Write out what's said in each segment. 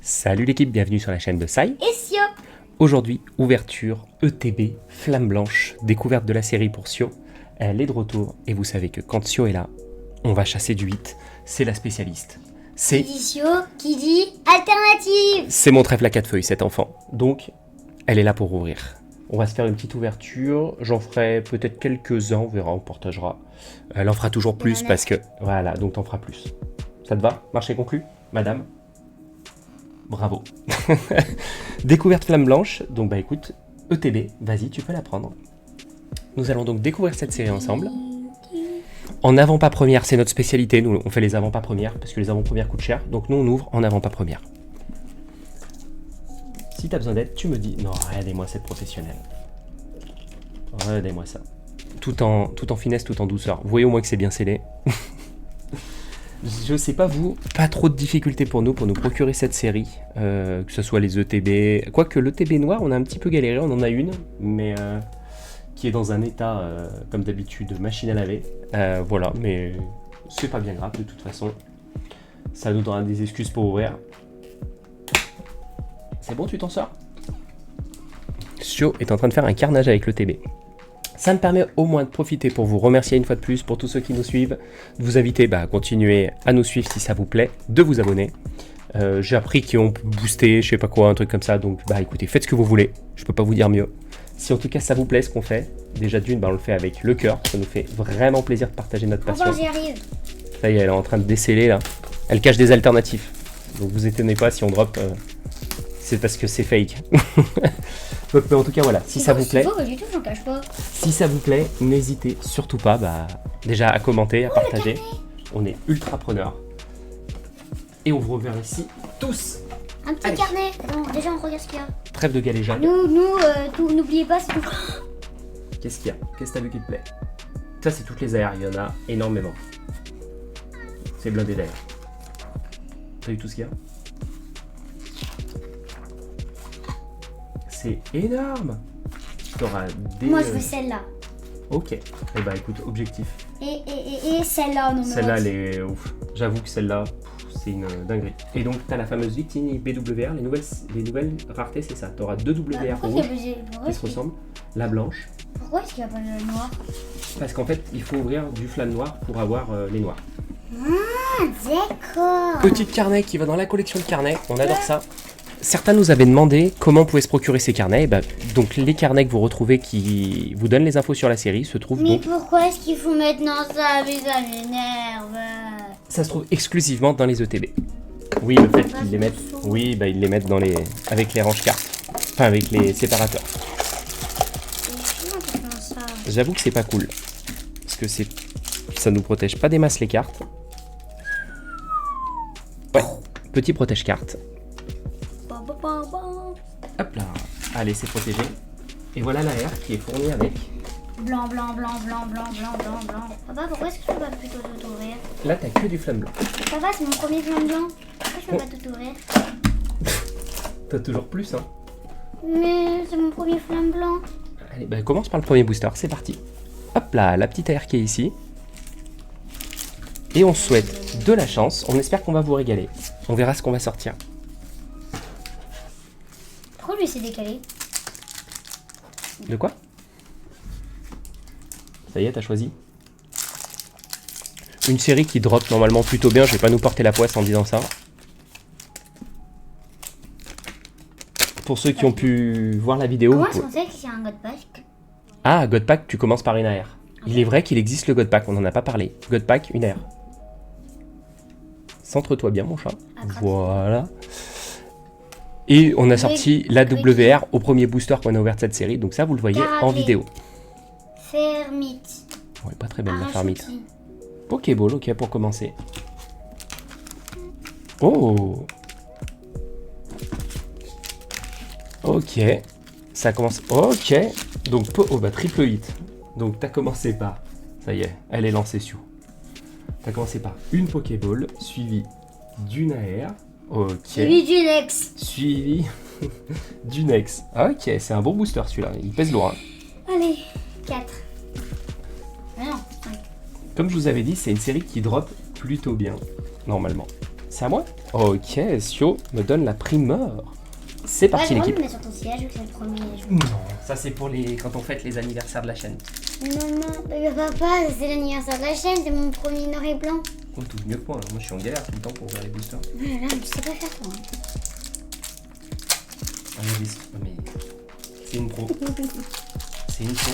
Salut l'équipe, bienvenue sur la chaîne de Sai. Et Sio. Aujourd'hui, ouverture ETB Flamme Blanche, découverte de la série pour Sio. Elle est de retour et vous savez que quand Sio est là, on va chasser du 8. C'est la spécialiste. Qui dit Sio, qui dit alternative. C'est mon trèfle à 4 feuilles, cet enfant. Donc, elle est là pour ouvrir. On va se faire une petite ouverture. J'en ferai peut-être quelques-uns, on verra, on partagera. Elle en fera toujours plus parce que... Voilà, donc t'en feras plus. Ça te va? Marché conclu, madame? Bravo. Découverte Flamme Blanche. Donc bah écoute, ETB, vas-y, tu peux la prendre. Nous allons donc découvrir cette série ensemble. En avant-pas première, c'est notre spécialité. Nous, on fait les avant-pas premières parce que les avant-premières coûtent cher. Donc nous, on ouvre en avant-pas première. Si tu as besoin d'aide, tu me dis. Non, regardez-moi cette professionnelle. Regardez-moi ça. Tout en finesse, tout en douceur. Vous voyez au moins que c'est bien scellé. Je sais pas vous, pas trop de difficultés pour nous procurer cette série, que ce soit les ETB, quoique l'ETB noir on a un petit peu galéré, on en a une, mais qui est dans un état comme d'habitude machine à laver, voilà, mais c'est pas bien grave de toute façon, ça nous donnera des excuses pour ouvrir. C'est bon, tu t'en sors? Sio est en train de faire un carnage avec l'ETB. Ça me permet au moins de profiter pour vous remercier une fois de plus pour tous ceux qui nous suivent, de vous inviter à continuer à nous suivre si ça vous plaît, de vous abonner. J'ai appris qu'ils ont boosté, je sais pas quoi, un truc comme ça, donc écoutez, faites ce que vous voulez, je peux pas vous dire mieux. Si en tout cas ça vous plaît ce qu'on fait, déjà d'une, on le fait avec le cœur, ça nous fait vraiment plaisir de partager notre passion. Enfin, j'y arrive. Ça y est, elle est en train de déceler là, elle cache des alternatifs, donc vous étonnez pas si on drop, c'est parce que c'est fake. Mais en tout cas voilà, si ça vous plaît, du tout, j'en cache pas. si ça vous plaît, n'hésitez surtout pas déjà à commenter, à partager. On est ultra preneurs. Et on vous reverra ici tous. Un petit carnet. Non, déjà on regarde ce qu'il y a. Trêve de galéjade. N'oubliez pas, c'est tout. Qu'est-ce qu'il y a? Qu'est-ce que t'as vu qui te plaît? Ça c'est toutes les AR, il y en a énormément. C'est blindé d'ailleurs. T'as vu tout ce qu'il y a? C'est énorme. T'auras des... Moi je veux celle-là. Ok. Et écoute, objectif. Et celle-là, non. Celle-là, elle est ouf. J'avoue que celle-là, c'est une dinguerie. Et donc, t'as la fameuse Victini BWR, les nouvelles raretés, c'est ça. T'auras deux WR rouges qui se ressemblent. La blanche. Pourquoi est-ce qu'il n'y a pas le noir? Parce qu'en fait, il faut ouvrir du flamme noir pour avoir les noirs. Ah, d'accord. Petite carnet qui va dans la collection de carnets. On adore ça. Certains nous avaient demandé comment on pouvait se procurer ces carnets. Donc les carnets que vous retrouvez qui vous donnent les infos sur la série se trouvent Mais donc... pourquoi est-ce qu'il faut maintenant ça? Mais ça m'énerve. Ça se trouve exclusivement dans les ETB. Oui, le fait qu'ils les mettent... Oui, ils les mettent dans les... avec les range cartes. Enfin, avec les séparateurs. J'avoue que c'est pas cool. Parce que ça nous protège pas des masses les cartes. Ouais, petit protège-carte. Hop là, allez, c'est protégé. Et voilà l'AR qui est fournie avec. Blanc. Papa, pourquoi est-ce que tu peux pas plutôt tout ouvrir? Là, t'as que du flamme blanc. Papa, c'est mon premier flamme blanc. Pourquoi je peux pas tout ouvrir? T'as toujours plus, hein. Mais c'est mon premier flamme blanc. Allez, commence par le premier booster, c'est parti. Hop là, la petite AR qui est ici. Et on souhaite de la chance. On espère qu'on va vous régaler. On verra ce qu'on va sortir. Pourquoi lui s'est décalé? De quoi? Ça y est, t'as choisi. Une série qui drop normalement plutôt bien. Je vais pas nous porter la poisse en disant ça. Pour ceux qui ont pu voir la vidéo. Comment est-ce qu'on sait que c'est un God Pack? Ah, God Pack, tu commences par une AR. Il est vrai qu'il existe le God Pack, on n'en a pas parlé. God Pack, une AR. Centre-toi bien, mon chat. Voilà. Et on a sorti la WR au premier booster qu'on a ouvert de cette série. Donc ça, vous le voyez en vidéo. Fermite. Ouais, pas très belle la fermite. Pokéball, ok, pour commencer. Oh. Ok. Ça commence... Ok. Donc, triple hit. Donc, t'as commencé par... Ça y est, elle est lancée, Sio. T'as commencé par une Pokéball, suivie d'une AR. Ok. Suivi du Nex. Suivi du Nex. Ok, c'est un bon booster celui-là. Il pèse lourd. Hein. Allez, 4. Ah non, 5. Comme je vous avais dit, c'est une série qui drop plutôt bien, normalement. C'est à moi? Ok, Sio me donne la primeur. C'est parti Ouais, l'équipe. je vais le mettre sur ton siège, vu que c'est le premier. Non, ça c'est pour les quand on fête les anniversaires de la chaîne. Non, papa, c'est l'anniversaire de la chaîne, c'est mon premier noir et blanc. Oh, tout mieux que moi, moi je suis en galère tout le temps pour ouvrir les boosters. Ouais, là, tu sais pas faire toi. Ah, mais c'est une pro. C'est une pro.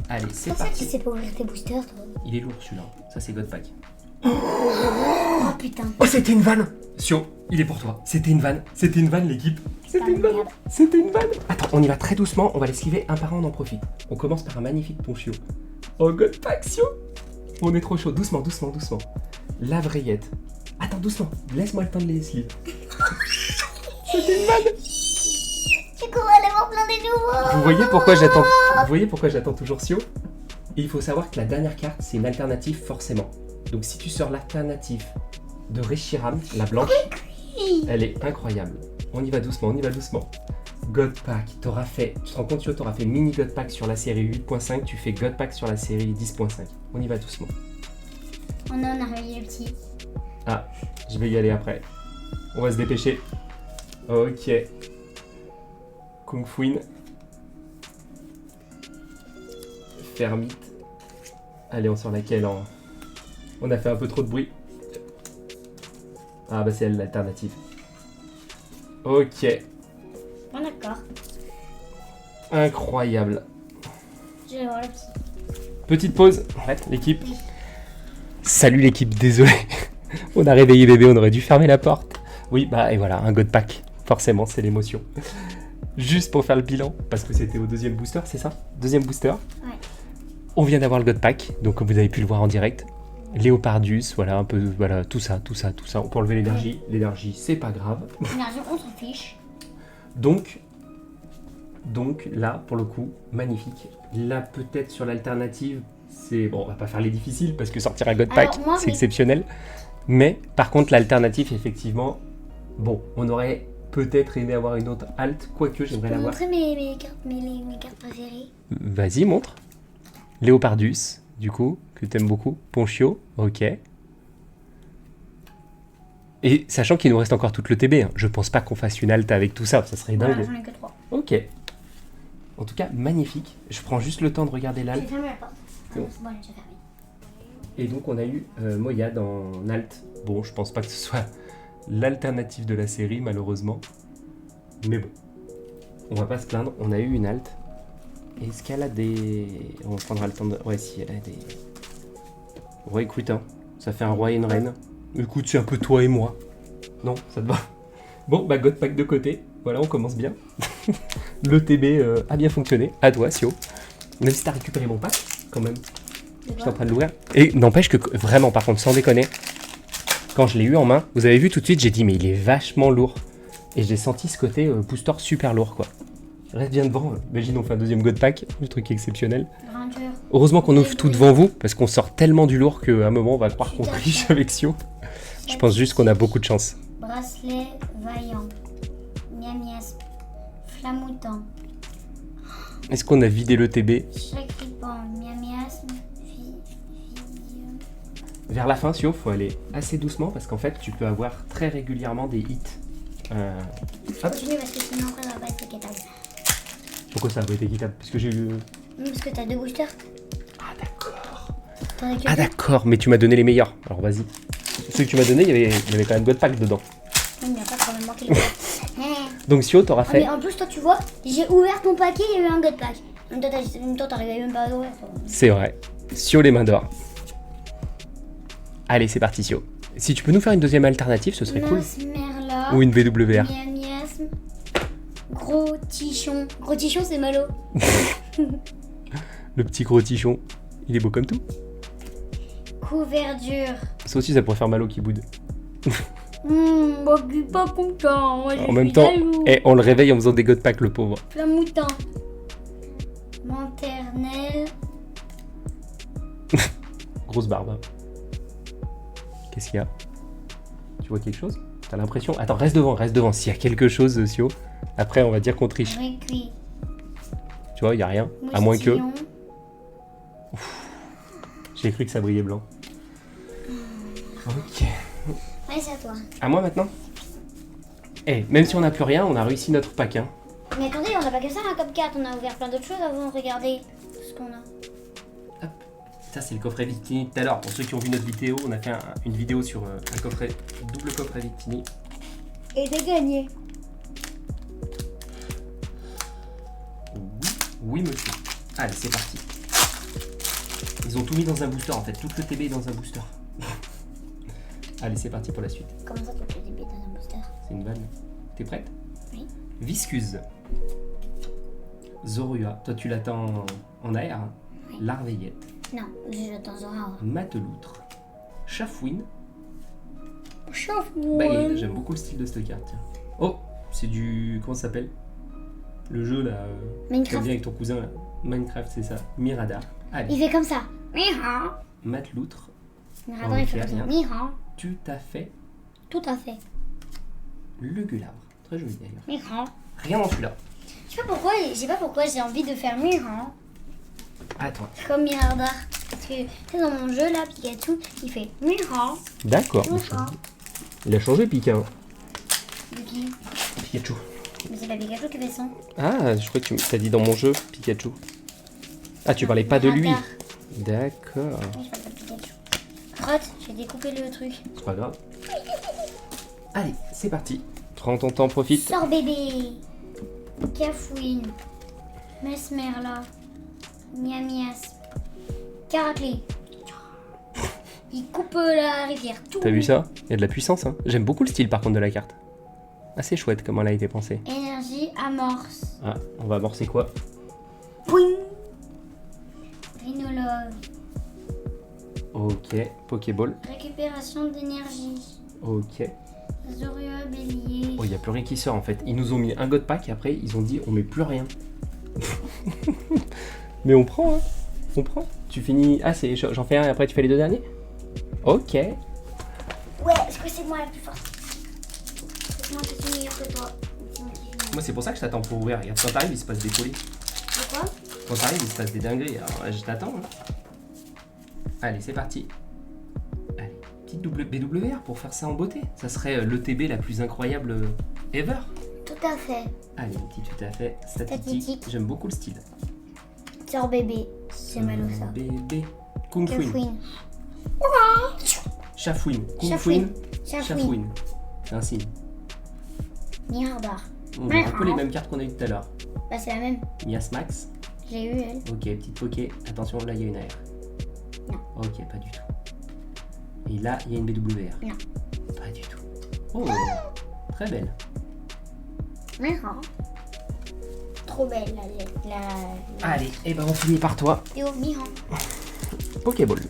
Allez, c'est Pour ça que tu parti. sais pas ouvrir tes boosters, toi. Il est lourd celui-là. Ça c'est God Pack. Oh putain. Oh, c'était une vanne. Sio, il est pour toi. C'était une vanne. C'était une vanne l'équipe. C'était une vanne. C'était une vanne. Attends, on y va très doucement. On va l'esquiver un par un, on en profite. On commence par un magnifique ponchio. Oh, God Pack, Sio. On est trop chaud. Doucement, doucement, doucement. La vraiette. Attends, doucement. Laisse-moi le temps de les sleeves. C'était une vanne. Du coup, on va avoir plein de nouveaux. Vous voyez pourquoi j'attends toujours Sio? Et il faut savoir que la dernière carte, c'est une alternative forcément. Donc si tu sors l'alternative de Reshiram, la blanche, elle est incroyable. On y va doucement, on y va doucement. God Pack, tu te rends compte Sio, t'auras fait mini God Pack sur la série 8.5, tu fais God Pack sur la série 10.5. On y va doucement. Oh non, on a réveillé le petit. Ah, je vais y aller après. On va se dépêcher. Ok. Kung Fuin. Fermite. Allez, on sort laquelle en... On a fait un peu trop de bruit. Ah bah c'est elle l'alternative. Ok. Bon, d'accord. Incroyable. Je vais voir le petit. Petite pause. Ouais, l'équipe. Salut l'équipe, désolé. On a réveillé bébé, on aurait dû fermer la porte. Oui, bah et voilà, un God Pack. Forcément, c'est l'émotion. Juste pour faire le bilan, parce que c'était au deuxième booster, c'est ça? Deuxième booster. Ouais. On vient d'avoir le God Pack, donc comme vous avez pu le voir en direct. Léopardus, voilà, un peu, voilà, tout ça. On peut enlever l'énergie. L'énergie, c'est pas grave. L'énergie, on s'en fiche. Donc, là, pour le coup, magnifique. Là, peut-être sur l'alternative, c'est... Bon, on va pas faire les difficiles, parce que sortir un God Pack, Alors, moi, c'est oui. exceptionnel. Mais, par contre, l'alternative, effectivement, bon, on aurait peut-être aimé avoir une autre alt, quoique Je j'aimerais peux l'avoir. montrer mes cartes préférées. Vas-y, montre. Léopardus, du coup, que t'aimes beaucoup. Ponchio, ok. Et sachant qu'il nous reste encore toute le TB, hein, je pense pas qu'on fasse une alt avec tout ça, ça serait dingue. Voilà, j'en ai que 3. Ok. En tout cas, magnifique. Je prends juste le temps de regarder J'ai l'alt. fermé la porte. C'est bon. C'est bon, j'ai déjà fermé. Et donc on a eu Moyad en alt. Bon, je pense pas que ce soit l'alternative de la série, malheureusement. Mais bon, on va pas se plaindre. On a eu une alt. Est-ce qu'elle a des... On prendra le temps de... Ouais, si, elle a des... Ouais, écoute, hein, ça fait un roi et une reine. Écoute, c'est un peu toi et moi. Non, ça te va? Bon, bah, God Pack de côté. Voilà, on commence bien. Le TB a bien fonctionné. À toi, Sio. Même si t'as récupéré mon pack, quand même. Je suis en train de l'ouvrir. Et n'empêche que, vraiment, par contre, sans déconner, quand je l'ai eu en main, vous avez vu tout de suite, j'ai dit, mais il est vachement lourd. Et j'ai senti ce côté booster super lourd, quoi. Reste bien devant. Imagine, on fait un deuxième God Pack, le truc exceptionnel. Grandeur. Heureusement qu'on ouvre tout devant vous, parce qu'on sort tellement du lourd qu'à un moment, on va croire qu'on triche avec Sio. Je pense juste qu'on a beaucoup de chance. Bracelet vaillant. Miamias. Flamoutant. Est-ce qu'on a vidé le TB? Sacripant. Miamias. Vers la fin, Sio, faut aller assez doucement, parce qu'en fait, tu peux avoir très régulièrement des hits. Hop. Continue parce que sinon après ça va pas être équitable. Pourquoi ça va pas être équitable? Parce que j'ai eu... Parce que t'as 2 boosters. Ah d'accord. T'en as que Ah deux. d'accord, mais tu m'as donné les meilleurs. Alors vas-y. Ceux que tu m'as donné, il y avait quand même God Pack dedans. Non, mais y a pas quand même manqué le Donc Sio, t'auras Ah, fait... mais en plus, toi, tu vois, j'ai ouvert ton paquet, il y a eu un God Pack. En même temps, t'arrivais même pas à l'ouvrir. toi. C'est vrai. Sio les mains d'or. Allez, c'est parti Sio. Si tu peux nous faire une deuxième alternative, ce serait cool. Merla. Ou une VWR. Miasme. Gros tichon. Gros tichon, c'est malo. Le petit gros tichon. Il est beau comme tout. Couverture. Ça aussi, ça pourrait faire Malo qui boude. Moi, je suis pas content. Moi, En même temps, on le réveille en faisant des God Pack, le pauvre. Flamoutant. Maternelle. Grosse barbe. hein. Qu'est-ce qu'il y a? Tu vois quelque chose? T'as l'impression? Attends, reste devant. S'il y a quelque chose, Sio, après on va dire qu'on triche. Récuit. Tu vois, il y a rien. À moins que... Moustillon. J'ai cru que ça brillait blanc. Ok. Allez, c'est à toi. À moi maintenant. Eh, même si on n'a plus rien, on a réussi notre pack. Hein. Mais attendez, on n'a pas que ça, un Copcat. On a ouvert plein d'autres choses avant. Regardez ce qu'on a. Hop. Ça, c'est le coffret Victini tout à l'heure. Pour ceux qui ont vu notre vidéo, on a fait une vidéo sur un coffret, double coffret Victini. Et t'as gagné. Oui, oui, monsieur. Allez, c'est parti. Ils ont tout mis dans un booster en fait. Tout le TB est dans un booster. Allez, c'est parti pour la suite. Comment ça, tu peux débiter dans un booster? C'est une vanne. T'es prête? Oui. Viscuse. Zorua. Toi, tu l'attends en air. Hein. Oui. Larveillette. Non, j'attends Zora. Mateloutre. Chafouine. Chafouine. Baguette. J'aime beaucoup le style de cette carte. Tiens. Oh, c'est du... Comment ça s'appelle? Le jeu là. Minecraft. Tu viens avec ton cousin là. Minecraft, c'est ça. Miradar. Allez. Il fait comme ça. Miha. Mateloutre. Mirador, il fait comme ça. rien. Miha. Tu t'as fait Tout à fait. le gulabre. Très joli d'ailleurs. Miha. Rien dans celui-là. Je sais pas pourquoi j'ai envie de faire Miha. À toi. Comme Mirador. Parce que c'est dans mon jeu là, Pikachu, il fait Miha. D'accord. Miha. Il a changé Pika. De qui? Pikachu. Mais c'est pas Pikachu qui fait son. Ah, je crois que tu t'as dit dans mon jeu Pikachu. Ah, tu parlais pas de lui. Mirador. D'accord. Oui, je parle pas de Pikachu. Crotte, j'ai découpé le truc. C'est pas grave. Allez, c'est parti. Prends ton temps, profite. Sors bébé. Cafouine. Mesmerla. Miamias. Caraclé. Il coupe la rivière. Tout. T'as vu ça? Il y a de la puissance, hein. J'aime beaucoup le style par contre de la carte. Assez chouette comment elle a été pensée. Énergie amorce. Ah, on va amorcer quoi? Pouing. Rhinolove. Ok, Pokéball. Récupération d'énergie. Ok. Zorua bélier. Oh, il n'y a plus rien qui sort en fait. Ils nous ont mis un God Pack et après ils ont dit on met plus rien. Mais on prend, hein. On prend. Tu finis. Ah, j'en fais un et après tu fais les deux derniers? Ok. Ouais, parce que c'est moi la plus forte. C'est moi qui suis meilleure que toi. C'est moi qui suis Moi, c'est pour ça que je t'attends pour ouvrir. Regarde, quand t'arrives, il se passe des folies. Pourquoi? Quand t'arrives, il se passe des dingueries. Alors, je t'attends. Hein. Allez, c'est parti. Allez, petite BWR pour faire ça en beauté. Ça serait l'ETB la plus incroyable ever. Tout à fait. Allez, une petite tout à fait statistique. Statistique. J'aime beaucoup le style. Sors bébé. C'est malo ça. Bébé. Kung Fuin. Cafouine. Chafouine. Kung Chafouine. Fuin. Chafouine. Chafouine. C'est un signe. Mirador. On a un peu les mêmes cartes qu'on a eues tout à l'heure. Bah c'est la même. Mias Max. J'ai eu elle. Ok, petite poké. Attention, là il y a une AR. Non. Ok, pas du tout. Et là, il y a une BWR. Non. Pas du tout. Oh, très belle. Mirador. Trop belle la... Allez, et ben on finit par toi. Et au Miran. Pokéball.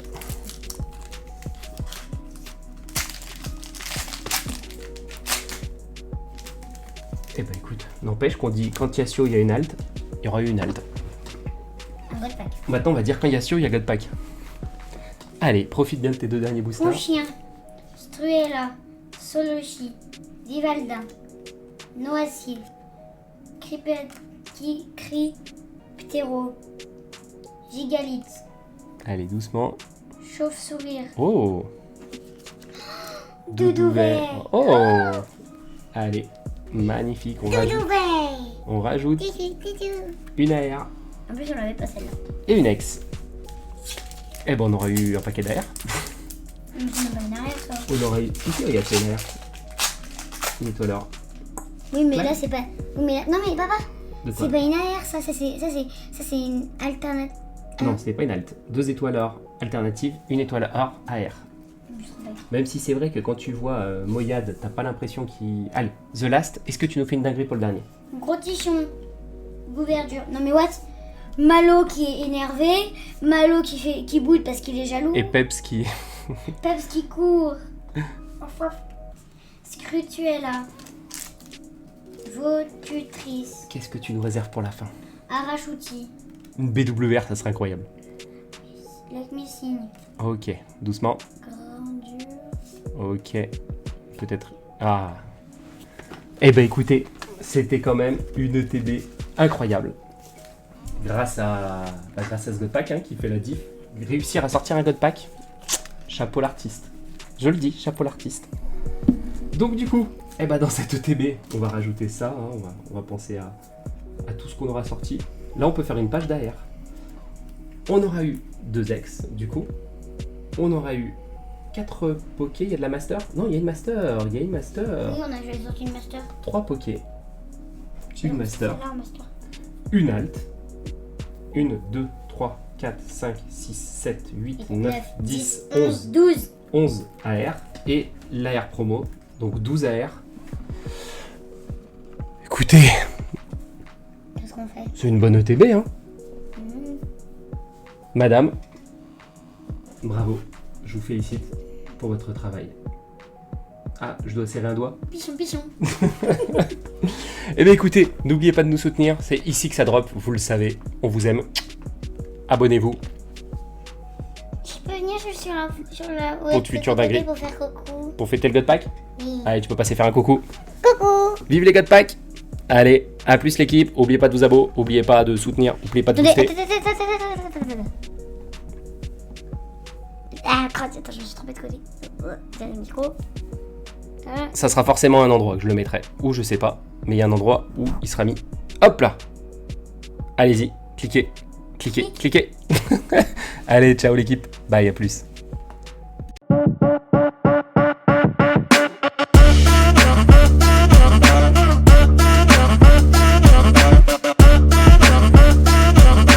Eh ben écoute, n'empêche qu'on dit quand Yasio il y a une halte, il y aura eu une halte. Un God Pack. Maintenant on va dire quand Yasio il y a God Pack. Allez, profite bien de tes deux derniers boosters. Chien. Struella. Solochi. Divaldin. Noacier. Cryptero. Gigalith. Allez, doucement. Chauve-sourire. Oh, Doudou vert. Oh, allez, magnifique. Doudou vert. On rajoute Doudou. une AR En plus on l'avait pas celle-là. et une X. Eh ben on aurait eu un paquet d'AR. Mais c'est pas une arrière ça. On aurait eu... Ici, regarde, c'est une AR. Une étoile or. Oui mais Ouais. là c'est pas... Oui, mais là... Non mais papa. De quoi? C'est pas une arrière ça c'est une alternative. Non, c'est pas une halte. 2 étoiles or alternative, une étoile or AR. Même si c'est vrai que quand tu vois Moyad, t'as pas l'impression qu'il... Allez, The Last, est-ce que tu nous fais une dinguerie pour le dernier? Gros tichon. Gouverdure. Non mais what? Malo qui est énervé. Malo qui boude parce qu'il est jaloux. Et Peps qui... Peps qui court. Enfin. Scrutuella. Votutrice. Qu'est-ce que tu nous réserves pour la fin? Arachouti. Une BWR, ça serait incroyable. Lac Messine. Ok, doucement. Grandure. Ok, peut-être... Ah. Eh ben écoutez, c'était quand même une ETB incroyable. Grâce à ce God Pack hein, qui fait la diff. Réussir à sortir un God Pack, chapeau l'artiste. Je le dis, chapeau l'artiste. Donc du coup, eh ben, dans cette ETB, on va rajouter ça, hein, on va penser à tout ce qu'on aura sorti. Là, on peut faire une page derrière. On aura eu 2 ex, du coup. On aura eu 4 pokés. Il y a de la master? Non, il y a une master. Oui, on a déjà sorti une master. 3 pokés. Une master. Celle-là en master. Une alt. 1, 2, 3, 4, 5, 6, 7, 8, 9, 10, 11. 12. 11 AR. Et l'AR promo. Donc 12 AR. Écoutez, Qu'est-ce qu'on fait? c'est une bonne ETB, hein. Madame, bravo, je vous félicite pour votre travail. Ah, je dois serrer un doigt. Pichon, pichon. Eh bien écoutez, n'oubliez pas de nous soutenir, c'est ici que ça drop, vous le savez, on vous aime. Abonnez-vous. Je peux venir sur la Pour futur dinguerie. pour faire coucou. Pour fêter le God Pack. Oui. Allez, tu peux passer faire un coucou. Coucou. Vive les God Pack. Allez, à plus l'équipe, n'oubliez pas de vous abonner, n'oubliez pas de soutenir, n'oubliez pas de Attendez, booster. attends. Ah, attends, je me suis trompée de côté. Tiens le micro. Voilà. Ça sera forcément un endroit que je le mettrai, ou je sais pas, mais il y a un endroit où il sera mis. Hop là. Allez-y, cliquez. Allez, ciao l'équipe, bye, à plus.